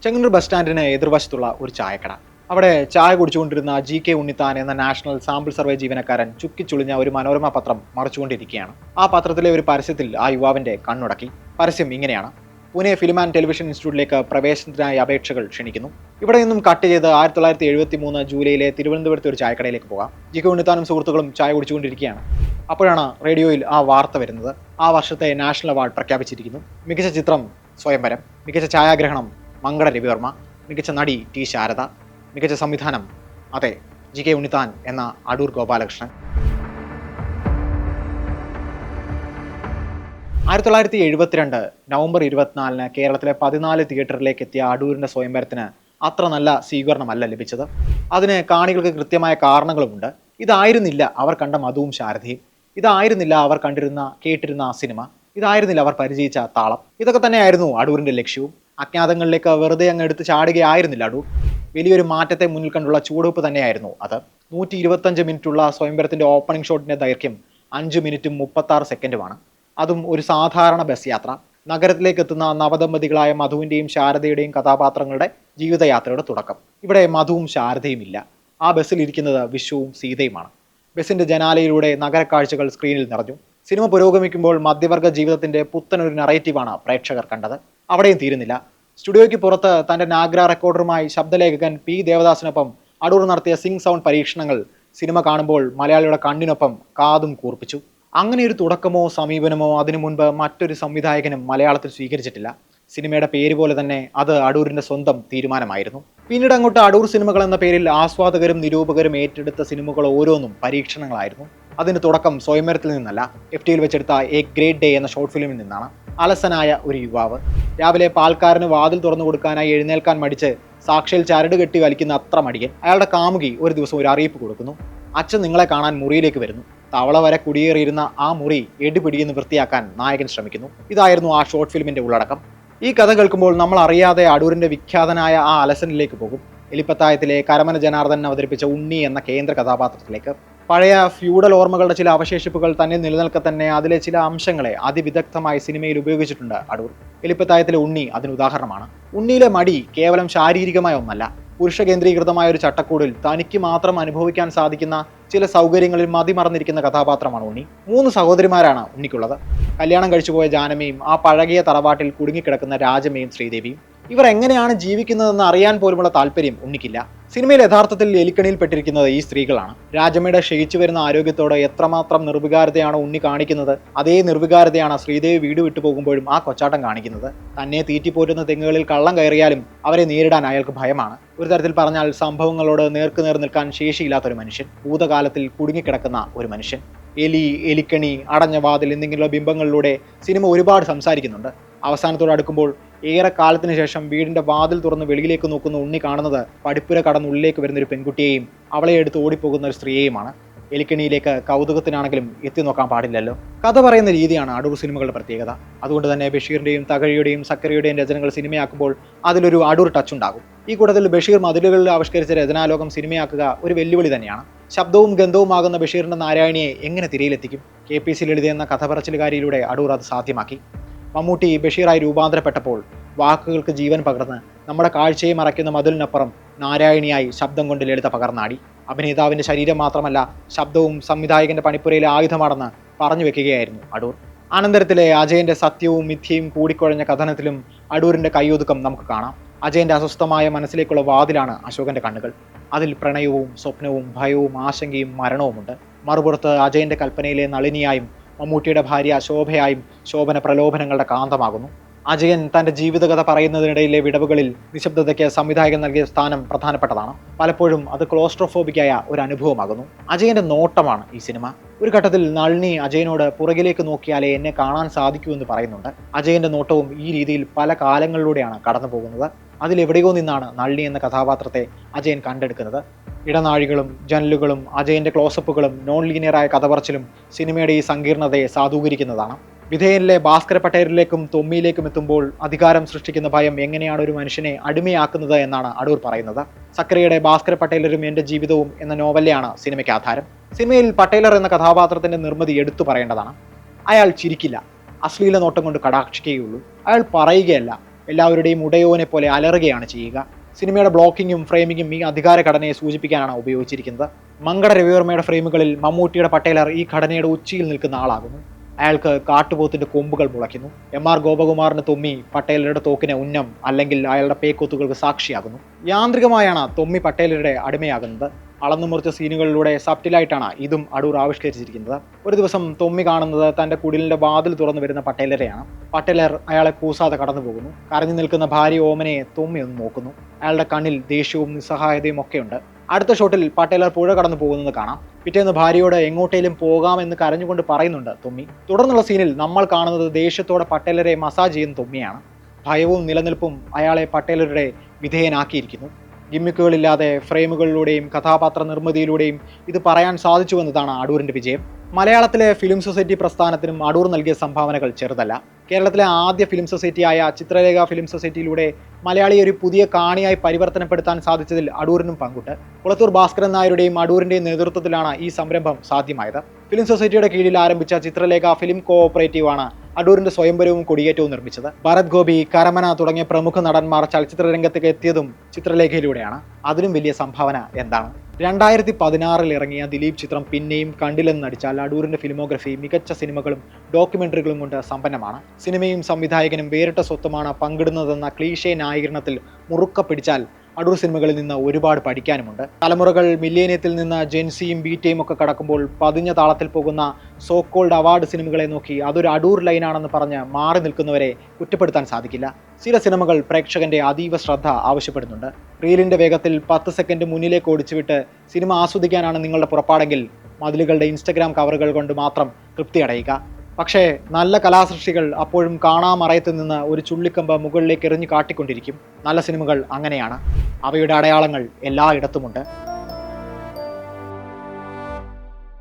Chengannur bus സ്റ്റാൻഡിന് എതിർവശത്തുള്ള ഒരു ചായക്കട. അവിടെ ചായ കുടിച്ചുകൊണ്ടിരുന്ന GK ഉണ്ണിത്താൻ എന്ന നാഷണൽ സാമ്പിൾ സർവേ ജീവനക്കാരൻ ചുക്കിച്ചുളിഞ്ഞ ഒരു മനോരമ പത്രം മറച്ചുകൊണ്ടിരിക്കുകയാണ്. ആ പത്രത്തിലെ ഒരു പരസ്യത്തിൽ ആ യുവാവിന്റെ കണ്ണുടക്കി. പരസ്യം ഇങ്ങനെയാണ്: പൂനെ ഫിലിം ആൻഡ് ടെലിവിഷൻ ഇൻസ്റ്റിറ്റ്യൂട്ടിലേക്ക് പ്രവേശനത്തിനായി അപേക്ഷകൾ ക്ഷണിക്കുന്നു. ഇവിടെ നിന്നും കട്ട് ചെയ്ത് 1973 ജൂലൈയിലെ തിരുവനന്തപുരത്തെ ഒരു ചായക്കടയിലേക്ക് പോകാം. GK ഉണ്ണിത്താനും സുഹൃത്തുക്കളും ചായ കുടിച്ചുകൊണ്ടിരിക്കുകയാണ്. അപ്പോഴാണ് റേഡിയോയിൽ ആ വാർത്ത വരുന്നത്. ആ വർഷത്തെ നാഷണൽ അവാർഡ് പ്രഖ്യാപിച്ചിരിക്കുന്നു. മികച്ച ചിത്രം സ്വയംവരം, മികച്ച ഛായാഗ്രഹണം മംഗള രവിവർമ്മ, മികച്ച നടി T. ശാരദ, മികച്ച സംവിധാനം അതെ GK ഉണ്ണിത്താൻ എന്ന അടൂർ ഗോപാലകൃഷ്ണൻ. 1972 നവംബർ 24 കേരളത്തിലെ 14 തിയേറ്ററിലേക്ക് എത്തിയ അടൂരിന്റെ സ്വയംവരത്തിന് അത്ര നല്ല സ്വീകരണമല്ല ലഭിച്ചത്. അതിന് കാണികൾക്ക് കൃത്യമായ കാരണങ്ങളുമുണ്ട്. ഇതായിരുന്നില്ല അവർ കണ്ട മധുവും ശാരദയും, ഇതായിരുന്നില്ല അവർ കണ്ടിരുന്ന കേട്ടിരുന്ന സിനിമ, ഇതായിരുന്നില്ല അവർ പരിചയിച്ച താളം. ഇതൊക്കെ തന്നെയായിരുന്നു അടൂരിന്റെ ലക്ഷ്യവും. അജ്ഞാതങ്ങളിലേക്ക് വെറുതെ അങ്ങ് എടുത്ത് ചാടുകയായിരുന്നില്ല അടൂർ. വലിയൊരു മാറ്റത്തെ മുന്നിൽ കണ്ടുള്ള ചുവടുവെപ്പ് തന്നെയായിരുന്നു അത്. 125 മിനിറ്റുള്ള സ്വയംവരത്തിന്റെ ഓപ്പണിംഗ് ഷോട്ടിന്റെ ദൈർഘ്യം 5 മിനിറ്റും 36 സെക്കൻഡുമാണ്. അതും ഒരു സാധാരണ ബസ് യാത്ര. നഗരത്തിലേക്ക് എത്തുന്ന നവദമ്പതികളായ മധുവിന്റെയും ശാരദയുടെയും കഥാപാത്രങ്ങളുടെ ജീവിതയാത്രയുടെ തുടക്കം. ഇവിടെ മധുവും ശാരദയും ഇല്ല. ആ ബസ്സിൽ ഇരിക്കുന്നത് വിശ്വവും സീതയുമാണ്. ബസ്സിന്റെ ജനാലയിലൂടെ നഗരക്കാഴ്ചകൾ സ്ക്രീനിൽ നിറഞ്ഞു. സിനിമ പുരോഗമിക്കുമ്പോൾ മധ്യവർഗ ജീവിതത്തിന്റെ പുത്തനൊരു നറേറ്റീവാണ് പ്രേക്ഷകർ കണ്ടത്. അവിടെയും തീരുന്നില്ല. സ്റ്റുഡിയോയ്ക്ക് പുറത്ത് തന്റെ നാഗ്ര റെക്കോർഡറുമായി ശബ്ദലേഖകൻ P. ദേവദാസിനൊപ്പം അടൂർ നടത്തിയ സിംഗ് സൗണ്ട് പരീക്ഷണങ്ങൾ സിനിമ കാണുമ്പോൾ മലയാളിയുടെ കണ്ണിനൊപ്പം കാതും കൂർപ്പിച്ചു. അങ്ങനെ ഒരു തുടക്കമോ സമീപനമോ അതിനു മുൻപ് മറ്റൊരു സംവിധായകനും മലയാളത്തിൽ സ്വീകരിച്ചിട്ടില്ല. സിനിമയുടെ പേര് പോലെ തന്നെ അത് അടൂരിന്റെ സ്വന്തം തീരുമാനമായിരുന്നു. പിന്നീട് അങ്ങോട്ട് അടൂർ സിനിമകൾ എന്ന പേരിൽ ആസ്വാദകരും നിരൂപകരും ഏറ്റെടുത്ത സിനിമകൾ ഓരോന്നും പരീക്ഷണങ്ങളായിരുന്നു. അതിന് തുടക്കം സ്വയംവരത്തിൽ നിന്നല്ല, FTയിൽ വെച്ചെടുത്ത എ ഗ്രേറ്റ് ഡേ എന്ന ഷോർട്ട് ഫിലിമിൽ നിന്നാണ്. അലസനായ ഒരു യുവാവ് രാവിലെ പാൽക്കാരന് വാതിൽ തുറന്നു കൊടുക്കാനായി എഴുന്നേൽക്കാൻ മടിച്ച് സാക്ഷയിൽ ചരട് കെട്ടി വലിക്കുന്ന അത്ര മടിയൻ. അയാളുടെ കാമുകി ഒരു ദിവസം ഒരു അറിയിപ്പ് കൊടുക്കുന്നു: അച്ഛൻ നിങ്ങളെ കാണാൻ മുറിയിലേക്ക് വരുന്നു. തവള വരെ കുടിയേറിയിരുന്ന ആ മുറി എടുപിടിയെന്ന് വൃത്തിയാക്കാൻ നായകൻ ശ്രമിക്കുന്നു. ഇതായിരുന്നു ആ ഷോർട്ട് ഫിലിമിന്റെ ഉള്ളടക്കം. ഈ കഥ കേൾക്കുമ്പോൾ നമ്മൾ അറിയാതെ അടൂരിന്റെ വിഖ്യാതനായ ആ അലസനിലേക്ക് പോകും. എലിപ്പത്തായത്തിലെ കരമന ജനാർദ്ദൻ അവതരിപ്പിച്ച ഉണ്ണി എന്ന കേന്ദ്ര കഥാപാത്രത്തിലേക്ക്. പഴയ ഫ്യൂഡൽ ഓർമ്മകളുടെ ചില അവശേഷിപ്പുകൾ തന്നെ നിലനിൽക്കെ തന്നെ അതിലെ ചില അംശങ്ങളെ അതിവിദഗ്ധമായി സിനിമയിൽ ഉപയോഗിച്ചിട്ടുണ്ട് അടൂർ. എലിപ്പത്തായത്തിലെ ഉണ്ണി അതിന് ഉദാഹരണമാണ്. ഉണ്ണിയിലെ മടി കേവലം ശാരീരികമായ ഒന്നല്ല, പുരുഷ കേന്ദ്രീകൃതമായ ഒരു ചട്ടക്കൂടിൽ തനിക്ക് മാത്രം അനുഭവിക്കാൻ സാധിക്കുന്ന ചില സൗകര്യങ്ങളിൽ മതിമറന്നിരിക്കുന്ന കഥാപാത്രമാണ് ഉണ്ണി. 3 സഹോദരിമാരാണ് ഉണ്ണിക്കുള്ളത്. കല്യാണം കഴിച്ചുപോയ ജാനമിയും ആ പഴകിയ തറവാട്ടിൽ കുടുങ്ങിക്കിടക്കുന്ന രാജമ്മയും ശ്രീദേവിയും. ഇവർ എങ്ങനെയാണ് ജീവിക്കുന്നതെന്ന് അറിയാൻ പോലുമുള്ള താല്പര്യം ഉണ്ണിക്കില്ല. സിനിമയിൽ യഥാർത്ഥത്തിൽ എലിക്കണിയിൽപ്പെട്ടിരിക്കുന്നത് ഈ സ്ത്രീകളാണ്. രാജമ്മയുടെ ക്ഷയിച്ചു വരുന്ന ആരോഗ്യത്തോട് എത്രമാത്രം നിർവികാരതയാണ് ഉണ്ണി കാണിക്കുന്നത്, അതേ നിർവികാരതയാണ് ശ്രീദേവി വീട് വിട്ടു പോകുമ്പോഴും ആ കൊച്ചാട്ടം കാണിക്കുന്നത്. തന്നെ തീറ്റിപ്പോറ്റുന്ന തെങ്ങുകളിൽ കള്ളം കയറിയാലും അവരെ നേരിടാൻ അയാൾക്ക് ഭയമാണ്. ഒരു തരത്തിൽ പറഞ്ഞാൽ സംഭവങ്ങളോട് നേർക്കുനേർ നിൽക്കാൻ ശേഷിയില്ലാത്തൊരു മനുഷ്യൻ, ഭൂതകാലത്തിൽ കുടുങ്ങിക്കിടക്കുന്ന ഒരു മനുഷ്യൻ. എലി, എലിക്കണി, അടഞ്ഞ വാതിൽ എന്നിങ്ങനെയുള്ള ബിംബങ്ങളിലൂടെ സിനിമ ഒരുപാട് സംസാരിക്കുന്നുണ്ട്. അവസാനത്തോട് അടുക്കുമ്പോൾ ഏറെ കാലത്തിന് ശേഷം വീടിന്റെ വാതിൽ തുറന്ന് വെളിയിലേക്ക് നോക്കുന്ന ഉണ്ണി കാണുന്നത് പടിപ്പുര കടന്ന് ഉള്ളിലേക്ക് വരുന്ന ഒരു പെൺകുട്ടിയെയും അവളെ എടുത്ത് ഓടിപ്പോകുന്ന ഒരു സ്ത്രീയെയുമാണ്. എലിക്കണിയിലേക്ക് കൗതുകത്തിനാണെങ്കിലും എത്തി നോക്കാൻ പാടില്ലല്ലോ. കഥ പറയുന്ന രീതിയാണ് അടൂർ സിനിമകളുടെ പ്രത്യേകത. അതുകൊണ്ട് തന്നെ ബഷീറിന്റെയും തകഴിയുടെയും സക്കറിയുടെയും രചനകൾ സിനിമയാക്കുമ്പോൾ അതിലൊരു അടൂർ ടച്ച് ഉണ്ടാകും. ഈ കൂട്ടത്തിൽ ബഷീർ മതിലുകളിൽ ആവിഷ്കരിച്ച രചനാലോകം സിനിമയാക്കുക ഒരു വെല്ലുവിളി തന്നെയാണ്. ശബ്ദവും ഗന്ധവുമാകുന്ന ബഷീറിന്റെ നാരായണിയെ എങ്ങനെ തിരയിലെത്തിക്കും? KPC ലളിത എന്ന കഥ പറച്ചിലുകാരിയിലൂടെ അടൂർ അത് സാധ്യമാക്കി. മമ്മൂട്ടി ബഷീറായി രൂപാന്തരപ്പെട്ടപ്പോൾ വാക്കുകൾക്ക് ജീവൻ പകർന്ന് നമ്മുടെ കാഴ്ചയെ മറയ്ക്കുന്ന മതിലിനപ്പുറം നാരായണിയായി ശബ്ദം കൊണ്ട് ലളിത പകർന്നാടി. അഭിനേതാവിന്റെ ശരീരം മാത്രമല്ല, ശബ്ദവും സംവിധായകന്റെ പണിപ്പുരയിലെ ആയുധമാണെന്ന് പറഞ്ഞു വെക്കുകയായിരുന്നു അടൂർ. അനന്തരത്തിലെ അജയന്റെ സത്യവും മിഥ്യയും കൂടിക്കുഴഞ്ഞ കഥനത്തിലും അടൂരിന്റെ കൈയൊതുക്കം നമുക്ക് കാണാം. അജയന്റെ അസ്വസ്ഥമായ മനസ്സിലേക്കുള്ള വാതിലാണ് അശോകന്റെ കണ്ണുകൾ. അതിൽ പ്രണയവും സ്വപ്നവും ഭയവും ആശങ്കയും മരണവുമുണ്ട്. മറുപുറത്ത് അജയന്റെ കൽപ്പനയിലെ നളിനിയായും മമ്മൂട്ടിയുടെ ഭാര്യ ശോഭയായും ശോഭന പ്രലോഭനങ്ങളുടെ കാന്തമാകുന്നു. അജയൻ തന്റെ ജീവിതകഥ പറയുന്നതിനിടയിലെ വിടവുകളിൽ നിശബ്ദതയ്ക്ക് സംവിധായകൻ നൽകിയ സ്ഥാനം പ്രധാനപ്പെട്ടതാണ്. പലപ്പോഴും അത് ക്ലോസ്ട്രോഫോബിക്കായ ഒരു അനുഭവമാകുന്നു. അജയന്റെ നോട്ടമാണ് ഈ സിനിമ. ഒരു ഘട്ടത്തിൽ നളിനി അജയനോട് പുറകിലേക്ക് നോക്കിയാലേ എന്നെ കാണാൻ സാധിക്കൂ എന്ന് പറയുന്നുണ്ട്. അജയന്റെ നോട്ടവും ഈ രീതിയിൽ പല കാലങ്ങളിലൂടെയാണ് കടന്നു പോകുന്നത്. അതിലെവിടെയോ നിന്നാണ് നളിനി എന്ന കഥാപാത്രത്തെ അജയൻ കണ്ടെടുക്കുന്നത്. ഇടനാഴികളും ജനലുകളും അജയന്റെ ക്ലോസപ്പുകളും നോൺ ലീനിയറായ കഥപറച്ചിലും സിനിമയുടെ ഈ സങ്കീർണതയെ സാധൂകരിക്കുന്നതാണ്. വിധേയനിലെ ഭാസ്കര പട്ടേലിലേക്കും തൊമ്മിയിലേക്കും എത്തുമ്പോൾ അധികാരം സൃഷ്ടിക്കുന്ന ഭയം എങ്ങനെയാണ് ഒരു മനുഷ്യനെ അടിമയാക്കുന്നത് എന്നാണ് അടൂർ പറയുന്നത്. സക്കറിയുടെ ഭാസ്കര പട്ടേലരും എന്റെ ജീവിതവും എന്ന നോവലിലാണ് സിനിമയ്ക്ക് ആധാരം. സിനിമയിൽ പട്ടേലർ എന്ന കഥാപാത്രത്തിന്റെ നിർമ്മിതി എടുത്തു പറയേണ്ടതാണ്. അയാൾ ചിരിക്കില്ല, അശ്ലീല നോട്ടം കൊണ്ട് കടാക്ഷിക്കുകയുള്ളൂ. അയാൾ പറയുകയല്ല, എല്ലാവരുടെയും ഉടയോനെ പോലെ അലറുകയാണ് ചെയ്യുക. സിനിമയുടെ ബ്ലോക്കിങ്ങും ഫ്രെയിമിങ്ങും ഈ അധികാര ഘടനയെ സൂചിപ്പിക്കാനാണ് ഉപയോഗിച്ചിരിക്കുന്നത്. മങ്കട രവിവർമ്മയുടെ ഫ്രെയിമുകളിൽ മമ്മൂട്ടിയുടെ പട്ടേലർ ഈ ഘടനയുടെ ഉച്ചിയിൽ നിൽക്കുന്ന ആളാകുന്നു. അയാൾക്ക് കാട്ടുപോത്തിന്റെ കൊമ്പുകൾ മുളയ്ക്കുന്നു. MR ഗോപകുമാറിന് തൊമ്മി പട്ടേലരുടെ തോക്കിന് ഉന്നം അല്ലെങ്കിൽ അയാളുടെ പേക്കൊത്തുകൾക്ക് സാക്ഷിയാകുന്നു. യാന്ത്രികമായാണ് തൊമ്മി പട്ടേലരുടെ അടിമയാകുന്നത്. അളന്നു മുറിച്ച സീനുകളിലൂടെ സബ്റ്റിലായിട്ടാണ് ഇതും അടൂർ ആവിഷ്കരിച്ചിരിക്കുന്നത്. ഒരു ദിവസം തൊമ്മി കാണുന്നത് തന്റെ കുടിലിന്റെ വാതിൽ തുറന്നു വരുന്ന പട്ടേലരെയാണ്. പട്ടേലർ അയാളെ കൂസാതെ കടന്നു പോകുന്നു. കരഞ്ഞു നിൽക്കുന്ന ഭാര്യ ഓമനയെ തൊമ്മി ഒന്ന് നോക്കുന്നു. അയാളുടെ കണ്ണിൽ ദേഷ്യവും നിസ്സഹായതയും ഒക്കെയുണ്ട്. അടുത്ത ഷോട്ടിൽ പട്ടേലർ പുഴ കടന്നു പോകുന്നത് കാണാം. പിറ്റേന്ന് ഭാര്യയോട് എങ്ങോട്ടേലും പോകാമെന്ന് കരഞ്ഞുകൊണ്ട് പറയുന്നുണ്ട് തൊമ്മി. തുടർന്നുള്ള സീനിൽ നമ്മൾ കാണുന്നത് ദേഷ്യത്തോടെ പട്ടേലരെ മസാജ് ചെയ്യുന്ന തൊമ്മിയാണ്. ഭയവും നിലനിൽപ്പും അയാളെ പട്ടേലരുടെ വിധേയനാക്കിയിരിക്കുന്നു. ഗിമ്മിക്കുകളില്ലാതെ ഫ്രെയിമുകളിലൂടെയും കഥാപാത്ര നിർമ്മിതിയിലൂടെയും ഇത് പറയാൻ സാധിച്ചുവെന്നതാണ് അടൂരിന്റെ വിജയം. മലയാളത്തിലെ ഫിലിം സൊസൈറ്റി പ്രസ്ഥാനത്തിനും അടൂർ നൽകിയ സംഭാവനകൾ ചെറുതല്ല. കേരളത്തിലെ ആദ്യ ഫിലിം സൊസൈറ്റിയായ ചിത്രരേഖ ഫിലിം സൊസൈറ്റിയിലൂടെ മലയാളിയെ ഒരു പുതിയ കാണിയായി പരിവർത്തനപ്പെടുത്താൻ സാധിച്ചതിൽ അടൂരിനും പങ്കുണ്ട്. കുളത്തൂർ ഭാസ്കരൻ നായരുടെയും അടൂരിന്റെയും നേതൃത്വത്തിലാണ് ഈ സംരംഭം സാധ്യമായത്. ഫിലിം സൊസൈറ്റിയുടെ കീഴിൽ ആരംഭിച്ച ചിത്രലേഖ ഫിലിം കോഓപ്പറേറ്റീവ് ആണ് അടൂരിന്റെ സ്വയംവരവും കൊടിയേറ്റവും നിർമ്മിച്ചത്. ഭരത് ഗോപി, കരമന തുടങ്ങിയ പ്രമുഖ നടന്മാർ ചലച്ചിത്ര രംഗത്തേക്ക് എത്തിയതും ചിത്രലേഖയിലൂടെയാണ്. അതിലും വലിയ സംഭാവന എന്താണ്? 2016 ഇറങ്ങിയ ദിലീപ് ചിത്രം പിന്നെയും കണ്ടില്ലെന്ന് നടിച്ചാൽ അടൂരിന്റെ ഫിലിമോഗ്രഫി മികച്ച സിനിമകളും ഡോക്യുമെന്ററികളും കൊണ്ട് സമ്പന്നമാണ്. സിനിമയും സംവിധായകനും വേറിട്ട സ്വത്തുമാണ് പങ്കിടുന്നതെന്ന ക്ലീഷേ ന്യായീകരണത്തിൽ മുറുക്ക പിടിച്ചാൽ അടൂർ സിനിമകളിൽ നിന്ന് ഒരുപാട് പഠിക്കാനുമുണ്ട്. തലമുറകൾ മില്ലേനിയത്തിൽ നിന്ന് ജെൻസിയും ബീറ്റയും ഒക്കെ കടക്കുമ്പോൾ പതിഞ്ഞ താളത്തിൽ പോകുന്ന സോക്കോൾഡ് അവാർഡ് സിനിമകളെ നോക്കി അതൊരു അടൂർ ലൈനാണെന്ന് പറഞ്ഞ് മാറി നിൽക്കുന്നവരെ കുറ്റപ്പെടുത്താൻ സാധിക്കില്ല. ചില സിനിമകൾ പ്രേക്ഷകന്റെ അതീവ ശ്രദ്ധ ആവശ്യപ്പെടുന്നുണ്ട്. റീലിന്റെ വേഗത്തിൽ 10 സെക്കൻഡ് മുന്നിലേക്ക് ഓടിച്ചുവിട്ട് സിനിമ ആസ്വദിക്കാനാണ് നിങ്ങളുടെ പുറപ്പാടെങ്കിൽ മതിലുകളുടെ ഇൻസ്റ്റഗ്രാം കവറുകൾ കൊണ്ട് മാത്രം തൃപ്തി അടയുക. പക്ഷേ നല്ല കലാസൃഷ്ടികൾ അപ്പോഴും കാണാമറയത്ത് നിന്ന് ഒരു ചുള്ളിക്കമ്പ് മുകളിലേക്ക് എറിഞ്ഞു കാട്ടിക്കൊണ്ടിരിക്കും. നല്ല സിനിമകൾ അങ്ങനെയാണ്. അവയുടെ അടയാളങ്ങൾ എല്ലായിടത്തുമുണ്ട്.